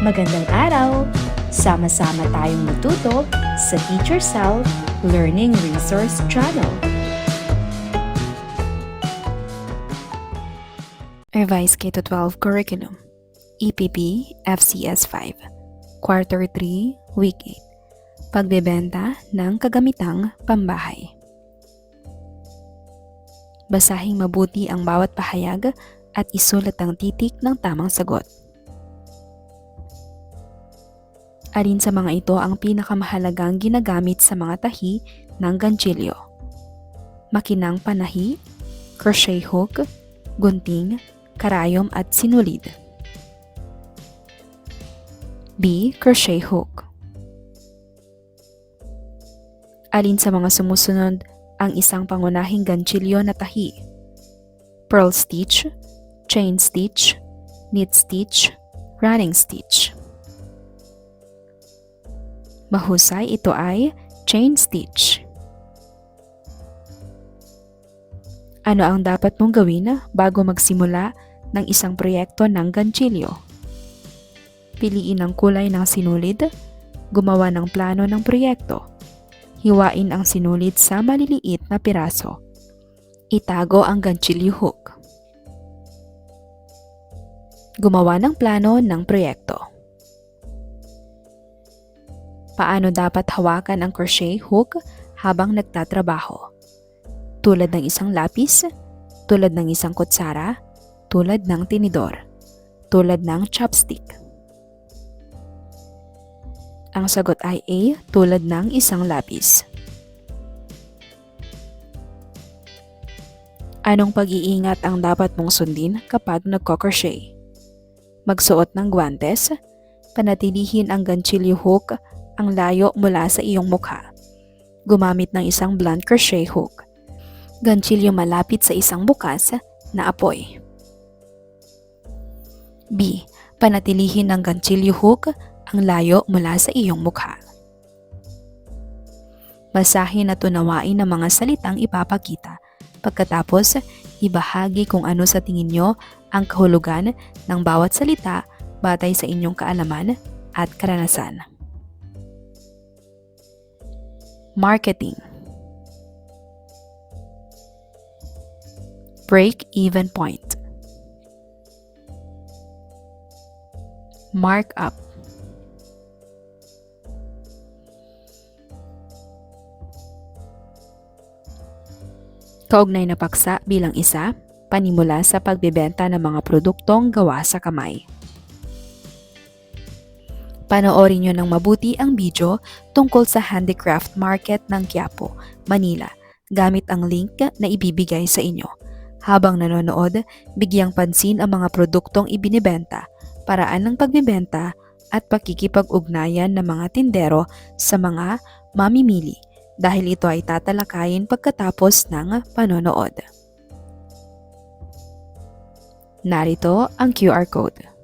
Magandang araw! Sama-sama tayong matuto sa Teacher Sal Learning Resource Channel. Revised K-12 Curriculum EPP FCS 5 Quarter 3 Week 8 Pagbebenta ng kagamitang pambahay. Basahing mabuti ang bawat pahayag at isulat ang titik ng tamang sagot. Alin sa mga ito ang pinakamahalagang ginagamit sa mga tahi ng ganchilyo? Makinang panahi, crochet hook, gunting, karayom at sinulid. B. Crochet hook. Alin sa mga sumusunod ang isang pangunahing ganchilyo na tahi? Pearl stitch, chain stitch, knit stitch, running stitch. Mahusay, ito ay chain stitch. Ano ang dapat mong gawin bago magsimula ng isang proyekto ng ganchilyo? Piliin ang kulay ng sinulid, gumawa ng plano ng proyekto, hiwain ang sinulid sa maliliit na piraso, itago ang ganchilyo hook, gumawa ng plano ng proyekto. Paano dapat hawakan ang crochet hook habang nagtatrabaho? Tulad ng isang lapis, tulad ng isang kutsara, tulad ng tinidor, tulad ng chopstick. Ang sagot ay A, tulad ng isang lapis. Anong pag-iingat ang dapat mong sundin kapag nagko-crochet? Magsuot ng guwantes, panatilihin ang ganchilyo hook ang layo mula sa iyong mukha. Gumamit ng isang blunt crochet hook. Ganchilyo malapit sa isang bukas na apoy. B. Panatilihin ng ganchilyo hook ang layo mula sa iyong mukha. Basahin at unawain ang mga salitang ipapakita. Pagkatapos, ibahagi kung ano sa tingin nyo ang kahulugan ng bawat salita batay sa inyong kaalaman at karanasan. Marketing. Break-even point. Markup. Kaugnay na paksa bilang isa, panimula sa pagbebenta ng mga produktong gawa sa kamay. Panoorin nyo ng mabuti ang video tungkol sa handicraft market ng Quiapo, Manila, gamit ang link na ibibigay sa inyo. Habang nanonood, bigyang pansin ang mga produktong ibinibenta, paraan ng pagbebenta at pakikipag-ugnayan ng mga tindero sa mga mamimili dahil ito ay tatalakayin pagkatapos ng panonood. Narito ang QR code.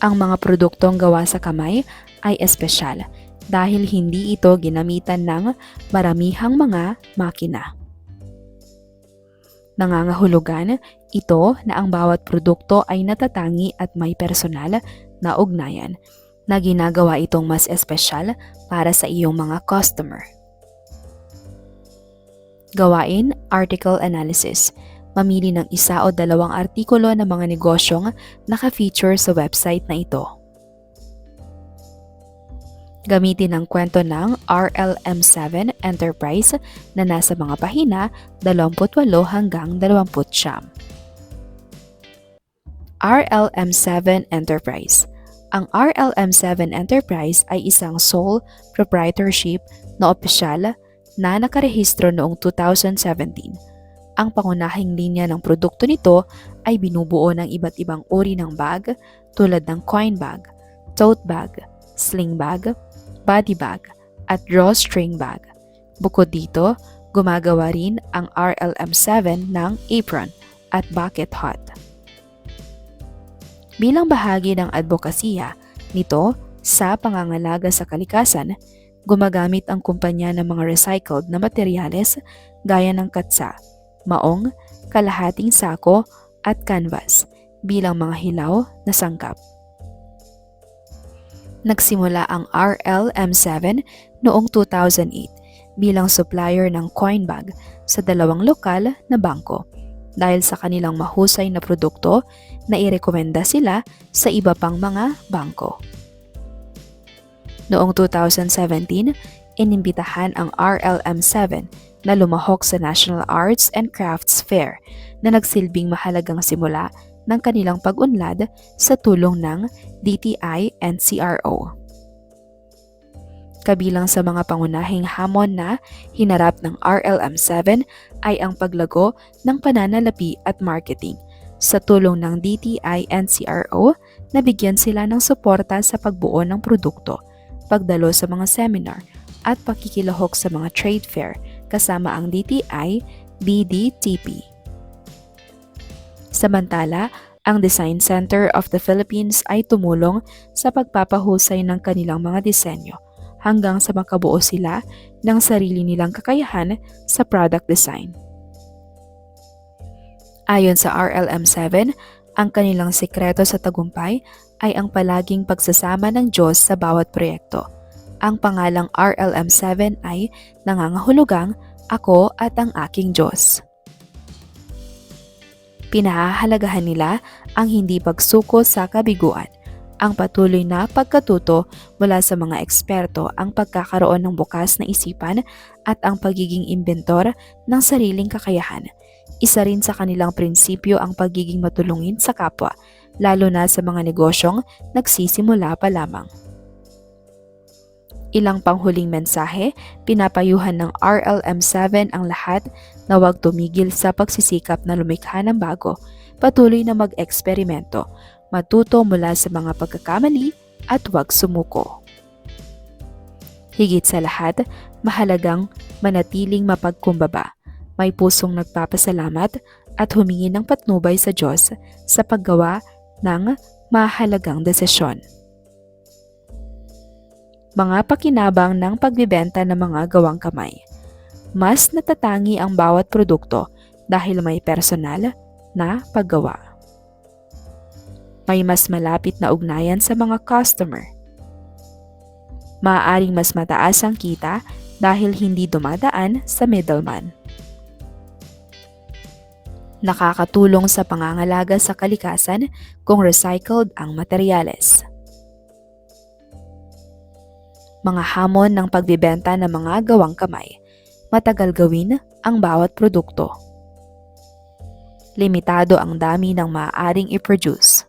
Ang mga produktong gawa sa kamay ay espesyal dahil hindi ito ginamitan ng maramihang mga makina. Nangangahulugan ito na ang bawat produkto ay natatangi at may personal na ugnayan na ginagawa itong mas espesyal para sa iyong mga customer. Gawain, article analysis. Mamili ng isa o dalawang artikulo ng mga negosyong naka-feature sa website na ito. Gamitin ang kwento ng RLM7 Enterprise na nasa mga pahina 28 hanggang 29. RLM7 Enterprise. Ang RLM7 Enterprise ay isang sole proprietorship na opisyal na nakarehistro noong 2017. Ang pangunahing linya ng produkto nito ay binubuo ng iba't ibang uri ng bag tulad ng coin bag, tote bag, sling bag, body bag, at drawstring bag. Bukod dito, gumagawa rin ang RLM7 ng apron at bucket hat. Bilang bahagi ng advokasya nito sa pangangalaga sa kalikasan, gumagamit ang kumpanya ng mga recycled na materyales gaya ng katsa, maong, kalahating sako at canvas bilang mga hilaw na sangkap. Nagsimula ang RLM7 noong 2008 bilang supplier ng coin bag sa 2 lokal na bangko. Dahil sa kanilang mahusay na produkto, nairekomenda sila sa iba pang mga bangko. Noong 2017, inimbitahan ang RLM7 na lumahok sa National Arts and Crafts Fair na nagsilbing mahalagang simula ng kanilang pag-unlad sa tulong ng DTI and CRO. Kabilang sa mga pangunahing hamon na hinarap ng RLM7 ay ang paglago ng pananalapi at marketing. Sa tulong ng DTI and CRO, nabigyan sila ng suporta sa pagbuo ng produkto, pagdalo sa mga seminar, at pakikilahok sa mga trade fair kasama ang DTI, DDTP. Samantala, ang Design Center of the Philippines ay tumulong sa pagpapahusay ng kanilang mga disenyo hanggang sa makabuo sila ng sarili nilang kakayahan sa product design. Ayon sa RLM7, ang kanilang sekreto sa tagumpay ay ang palaging pagsasama ng Diyos sa bawat proyekto. Ang pangalang RLM7 ay nangangahulugang Ako at ang Aking Diyos. Pinahahalagahan nila ang hindi pagsuko sa kabiguan, ang patuloy na pagkatuto mula sa mga eksperto, ang pagkakaroon ng bukas na isipan at ang pagiging inventor ng sariling kakayahan. Isa rin sa kanilang prinsipyo ang pagiging matulungin sa kapwa, lalo na sa mga negosyong nagsisimula pa lamang. Ilang panghuling mensahe, pinapayuhan ng RLM7 ang lahat na huwag tumigil sa pagsisikap na lumikha ng bago, patuloy na mag-eksperimento, matuto mula sa mga pagkakamali at huwag sumuko. Higit sa lahat, mahalagang manatiling mapagkumbaba, may pusong nagpapasalamat at humingi ng patnubay sa Diyos sa paggawa ng mahalagang desisyon. Mga pakinabang ng pagbibenta ng mga gawang kamay. Mas natatangi ang bawat produkto dahil may personal na paggawa. May mas malapit na ugnayan sa mga customer. Maaaring mas mataas ang kita dahil hindi dumadaan sa middleman. Nakakatulong sa pangangalaga sa kalikasan kung recycled ang materyales. Mga hamon ng pagbibenta ng mga gawang kamay. Matagal gawin ang bawat produkto. Limitado ang dami ng maaaring i-produce.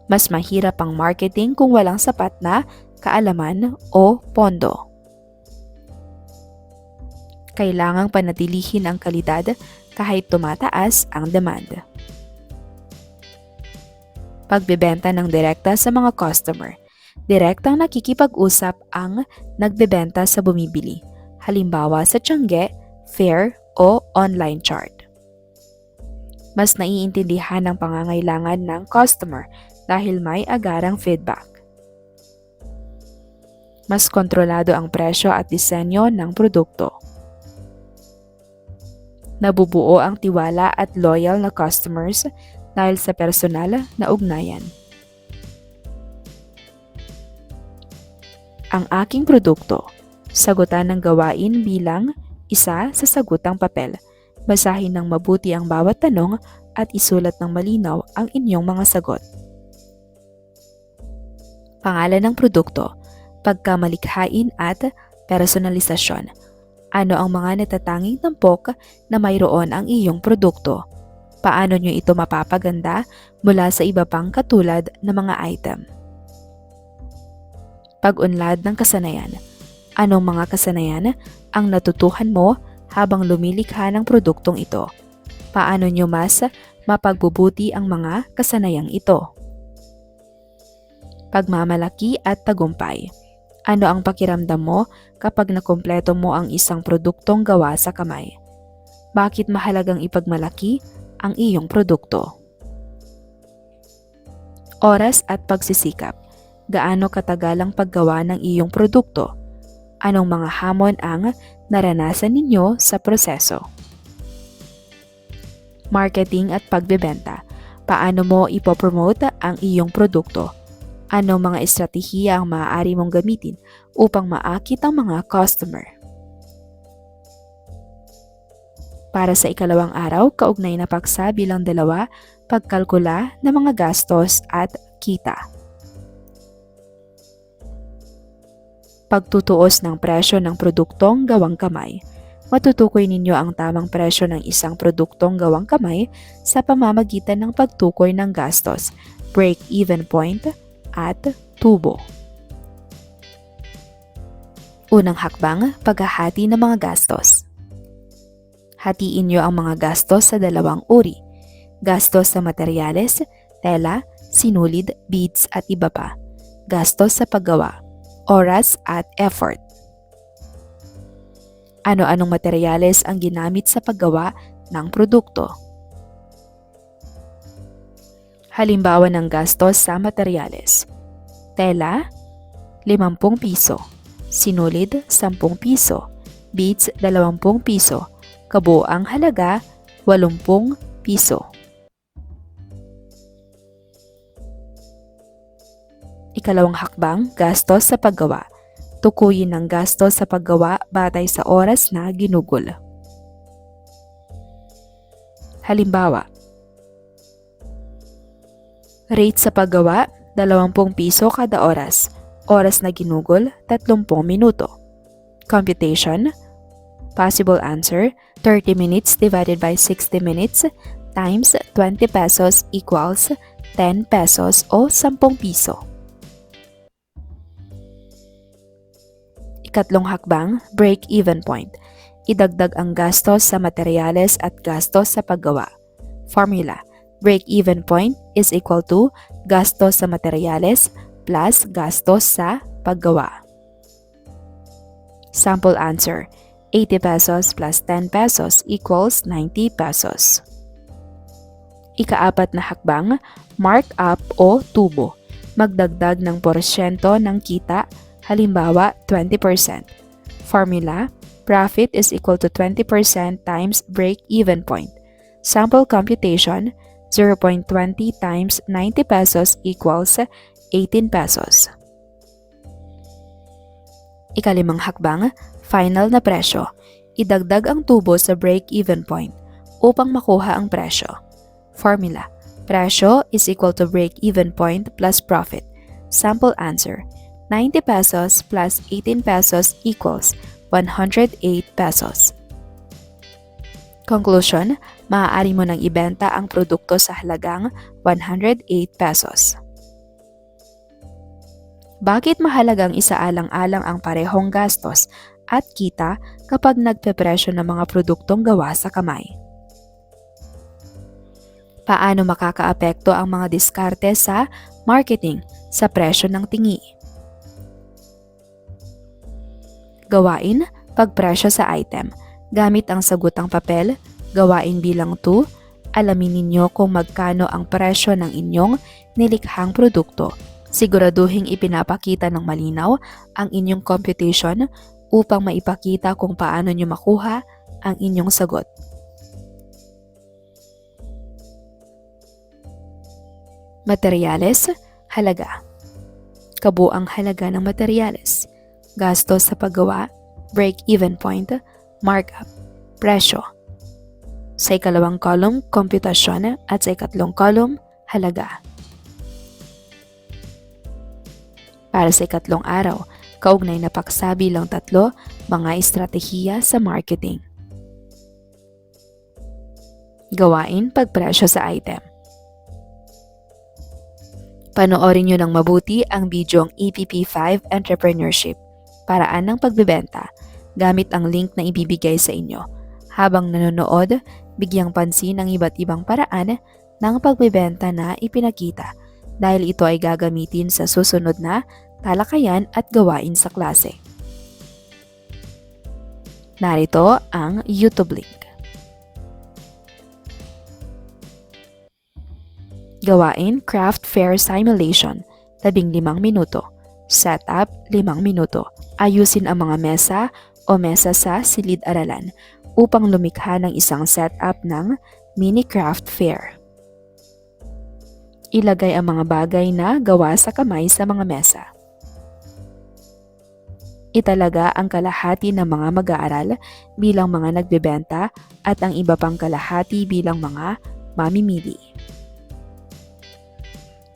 Mas mahirap ang marketing kung walang sapat na kaalaman o pondo. Kailangang panatilihin ang kalidad kahit tumataas ang demand. Pagbebenta ng direkta sa mga customer. Direktang nakikipag-usap ang nagbebenta sa bumibili, halimbawa sa tiyangge, fair o online chart. Mas naiintindihan ang pangangailangan ng customer dahil may agarang feedback. Mas kontrolado ang presyo at disenyo ng produkto. Nabubuo ang tiwala at loyal na customers dahil sa personal na ugnayan. Ang aking produkto, sagutan ng gawain bilang isa sa sagutang papel. Basahin ng mabuti ang bawat tanong at isulat ng malinaw ang inyong mga sagot. Pangalan ng produkto, pagkamalikhain at personalisasyon. Ano ang mga natatanging tampok na mayroon ang iyong produkto? Paano nyo ito mapapaganda mula sa iba pang katulad na mga item? Pag-unlad ng kasanayan. Anong mga kasanayan ang natutuhan mo habang lumilikha ng produktong ito? Paano nyo mas mapagbubuti ang mga kasanayang ito? Pagmamalaki at tagumpay. Ano ang pakiramdam mo kapag nakumpleto mo ang isang produktong gawa sa kamay? Bakit mahalagang ipagmalaki ang iyong produkto? Oras at pagsisikap. Gaano katagal ang paggawa ng iyong produkto? Anong mga hamon ang naranasan ninyo sa proseso? Marketing at pagbebenta. Paano mo ipopromote ang iyong produkto? Anong mga estratehiya ang maaari mong gamitin upang maakit ang mga customer? Para sa ikalawang araw, kaugnay na paksa bilang 2, pagkalkula ng mga gastos at kita. Pagtutuos ng presyo ng produktong gawang kamay. Matutukoy ninyo ang tamang presyo ng isang produktong gawang kamay sa pamamagitan ng pagtukoy ng gastos, break-even point, at tubo. Unang hakbang, paghahati ng mga gastos. Hatiin nyo ang mga gastos sa 2 uri. Gastos sa materyales, tela, sinulid, beads at iba pa. Gastos sa paggawa, oras at effort. Ano-anong materyales ang ginamit sa paggawa ng produkto? Halimbawa ng gastos sa materyales. Tela, 50 piso. Sinulid, 10 piso. Beads, 20 piso. Kabuuang halaga, 80 piso. Ikalawang hakbang, gastos sa paggawa. Tukuyin ang gastos sa paggawa batay sa oras na ginugol. Halimbawa, rate sa paggawa, 20 piso kada oras. Oras na ginugol, 30 minuto. Computation, possible answer, 30 minutes divided by 60 minutes times 20 pesos equals 10 pesos o 10 piso. Ikatlong hakbang, break-even point. Idagdag ang gastos sa materyales at gastos sa paggawa. Formula, break-even point is equal to gastos sa materyales plus gastos sa paggawa. Sample answer, 80 pesos plus 10 pesos equals 90 pesos. Ikaapat na hakbang, markup o tubo. Magdagdag ng porsyento ng kita, halimbawa 20%. Formula, profit is equal to 20% times break-even point. Sample computation, 0.20 times 90 pesos equals 18 pesos. Ikalimang hakbang, final na presyo. Idagdag ang tubo sa break-even point upang makuha ang presyo. Formula, presyo is equal to break-even point plus profit. Sample answer, 90 pesos plus 18 pesos equals 108 pesos. Conclusion, maaari mo nang ibenta ang produkto sa halagang 108 pesos. Bakit mahalagang isaalang-alang ang parehong gastos at kita kapag nagpepresyo ng mga produktong gawa sa kamay? Paano makakaapekto ang mga diskarte sa marketing sa presyo ng tingi? Gawain, pagpresyo sa item. Gamit ang sagutang papel, gawain bilang 2, alamin ninyo kung magkano ang presyo ng inyong nilikhang produkto. Siguraduhing ipinapakita ng malinaw ang inyong computation upang maipakita kung paano nyo makuha ang inyong sagot. Materyales, halaga. Kabuang halaga ng materyales. Gastos sa paggawa, break-even point, markup, presyo. Sa ikalawang column, komputasyon at sa ikatlong column, halaga. Para sa ikatlong araw, kaugnay na paksa bilang 3, mga estratehiya sa marketing. Gawain, pagpresyo sa item. Panoorin nyo ng mabuti ang bidyong EPP5 Entrepreneurship, paraan ng pagbebenta, gamit ang link na ibibigay sa inyo. Habang nanonood, bigyang pansin ang iba't ibang paraan ng pagbebenta na ipinakita dahil ito ay gagamitin sa susunod na talakayan at gawain sa klase. Narito ang YouTube link. Gawain, craft fair simulation, 15 minuto. Setup, 5 minuto. Ayusin ang mga mesa o mesa sa silid-aralan upang lumikha ng isang setup ng mini craft fair. Ilagay ang mga bagay na gawa sa kamay sa mga mesa. Italaga ang kalahati ng mga mag-aaral bilang mga nagbebenta at ang iba pang kalahati bilang mga mamimili.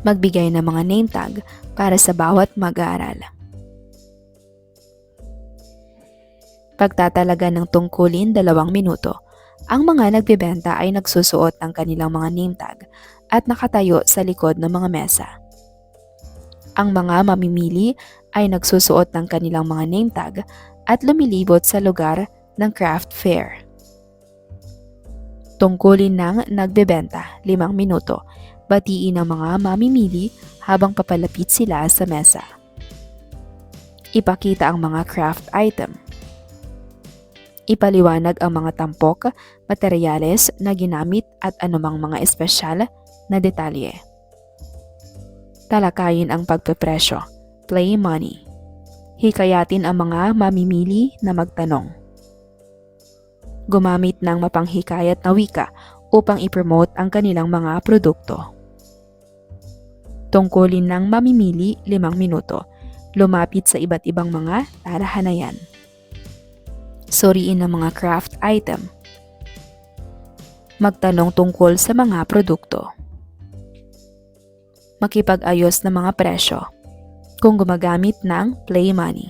Magbigay ng mga name tag para sa bawat mag-aaral. Pagtatalaga ng tungkulin 2 minuto. Ang mga nagbebenta ay nagsusuot ng kanilang mga name tag at nakatayo sa likod ng mga mesa. Ang mga mamimili ay nagsusuot ng kanilang mga name tag at lumilibot sa lugar ng craft fair. Tungkulin ng nagbebenta 5 minuto. Batiin ang mga mamimili habang papalapit sila sa mesa. Ipakita ang mga craft item. Ipaliwanag ang mga tampok, materyales na ginamit at anumang mga espesyal na detalye. Talakayin ang pagpepresyo. Play money. Hikayatin ang mga mamimili na magtanong. Gumamit ng mapanghikayat na wika upang ipromote ang kanilang mga produkto. Tungkulin ng mamimili 5 minuto. Lumapit sa iba't ibang mga talahanayan. Suriin ang mga craft item. Magtanong tungkol sa mga produkto. Makipag-ayos ng mga presyo kung gumagamit ng play money.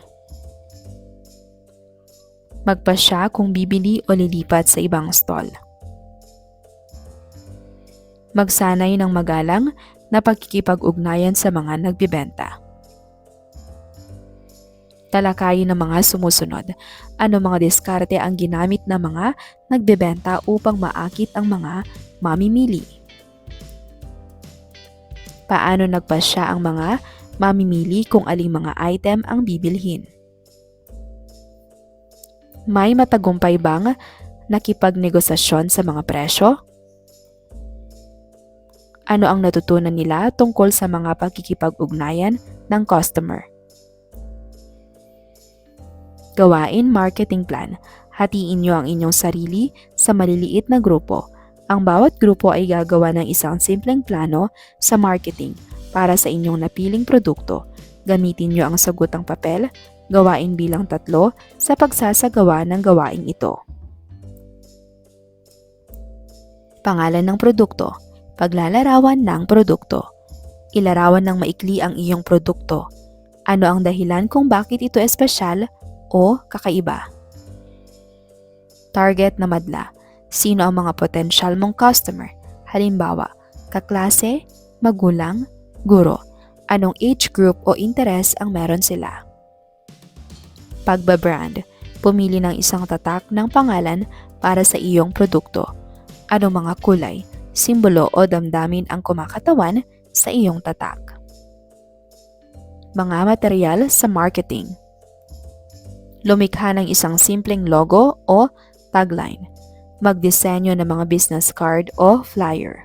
Magpasya kung bibili o lilipat sa ibang stall. Magsanay ng magalang na pagkikipag-ugnayan sa mga nagbibenta. Talakayin ng mga sumusunod. Ano mga diskarte ang ginamit ng mga nagbibenta upang maakit ang mga mamimili? Paano nagpasya ang mga mamimili kung aling mga item ang bibilhin? May matagumpay bang nakipagnegosasyon sa mga presyo? Ano ang natutunan nila tungkol sa mga pagkikipag-ugnayan ng customer? Gawain marketing plan. Hatiin niyo ang inyong sarili sa maliliit na grupo. Ang bawat grupo ay gagawa ng isang simpleng plano sa marketing para sa inyong napiling produkto. Gamitin niyo ang sagutang papel, gawain bilang 3 sa pagsasagawa ng gawaing ito. Pangalan ng produkto. Paglalarawan ng produkto. Ilarawan ng maikli ang iyong produkto. Ano ang dahilan kung bakit ito espesyal o kakaiba? Target na madla. Sino ang mga potensyal mong customer? Halimbawa, kaklase, magulang, guro. Anong age group o interes ang meron sila? Pagbabrand. Pumili ng isang tatak ng pangalan para sa iyong produkto. Anong mga kulay, simbolo o damdamin ang kumakatawan sa iyong tatak? Mga material sa marketing. Lumikha ng isang simpleng logo o tagline. Magdisenyo ng mga business card o flyer.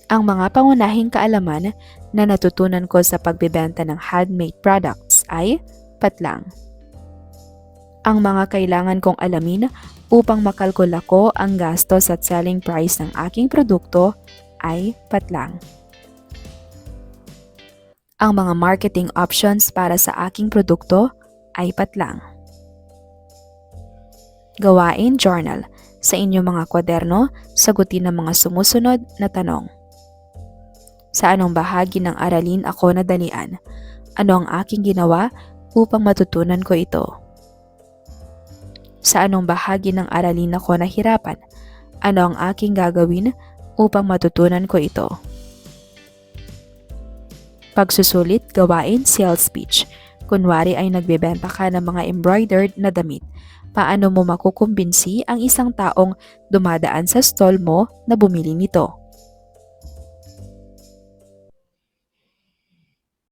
Ang mga pangunahing kaalaman na natutunan ko sa pagbebenta ng handmade products ay patlang. Ang mga kailangan kong alamin upang makalkula ko ang gastos at selling price ng aking produkto ay patlang. Ang mga marketing options para sa aking produkto ay patlang. Gawain journal. Sa inyong mga kwaderno, sagutin ang mga sumusunod na tanong. Sa anong bahagi ng aralin ako nadalian? Ano ang aking ginawa upang matutunan ko ito? Sa anong bahagi ng aralin ako nahirapan? Ano ang aking gagawin upang matutunan ko ito? Pagsusulit, gawain sales pitch. Kunwari ay nagbebenta ka ng mga embroidered na damit. Paano mo makukumbinsi ang isang taong dumadaan sa stall mo na bumili nito?